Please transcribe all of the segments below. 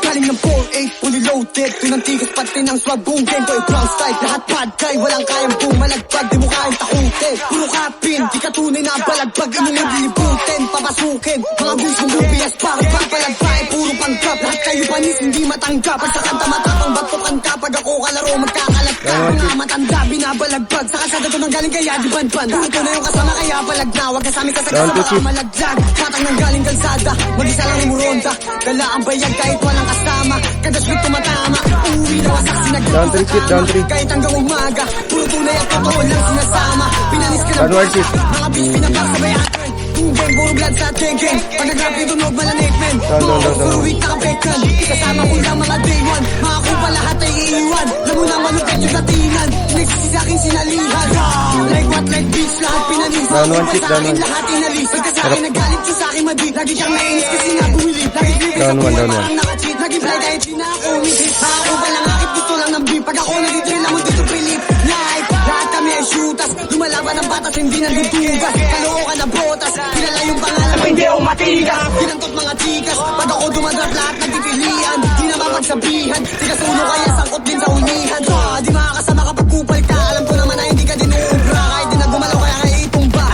Galing ng 4-8, fully loaded. Pinantigas pati ng swag, boom game. Toy brown style, lahat bad guy. Walang kayang bumalagpag, di mo kayang takutin. Puro kapin, di ka tunay na balagbag. Imo mo dilibutin, papasukin. Mga buwis mong lubias, bakit ba palagpain? Puro panggap, lahat kayo panis, hindi matanggap. Pag sa kanta matapang, bagtukan ka. Pag ako kalaro, magkakalat ka. Mga matanda, binabalagbag. Sa kasada to nang galing kaya di banban. Ito na yung kasama kaya balag na. Wag kasami ka sa kasama, malaglag. Patang nang galing kalsada, mag-isa lang umuronda. Dala ang bayag kahit walang kasama. Kada sweet tumatama, uuwi na wasak sinagrama. Kahit hanggang umaga, puro tunay at totoo lang sinasama. Pinanis ka ng basa, mga bitch pinapagsabayan. Tubig, puro blood sa thinking. Pag nag-rap yung tunog, malanik men. Mga puro week nakabekan. Kasama ko lang mga day one. Mga kupa lahat ay iiwan. Lamo na manupet yung datingan. Nagsisi sa aking sinalihan. Like what, like bitch, lahat pinanis. Mga sa akin, lahat inalis. Pagka sa akin nagalit yung sa akin madi. Lagi kang nainis kasi nga bumili. Lagi flipin sa buwan, parang nakachit. Lagi fly kahit di na ako umitit. Mga kupa lang akit, gusto lang ng beef. Pag ako nag-drill, amo dito Philip. Life, lahat kami ay shooters. Lumalaban ng batas, hindi nagtutugas. Kalookan na botas. Kilala yung pangalan, hindi ako matigas. Pinantot mga chikas. Pag ako dumadrap, lahat nagpipilian. Di na mapagsabihan. Tigas ulo kaya sangkot din sa unihan. Di makakasama kapag kupal ka. Alam ko naman na hindi ka din uubra. Kahit di na gumalaw kaya kaya itumba.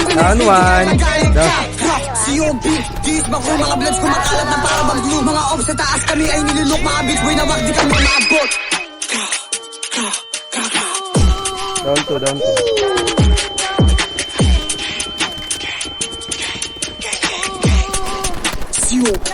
COP, dis ba ko mga bloods kumakalat na para mag-glue. Mga ops sa taas kami ay nilulok. Mga bitch boy na wag di kami maabot. Down to. COP,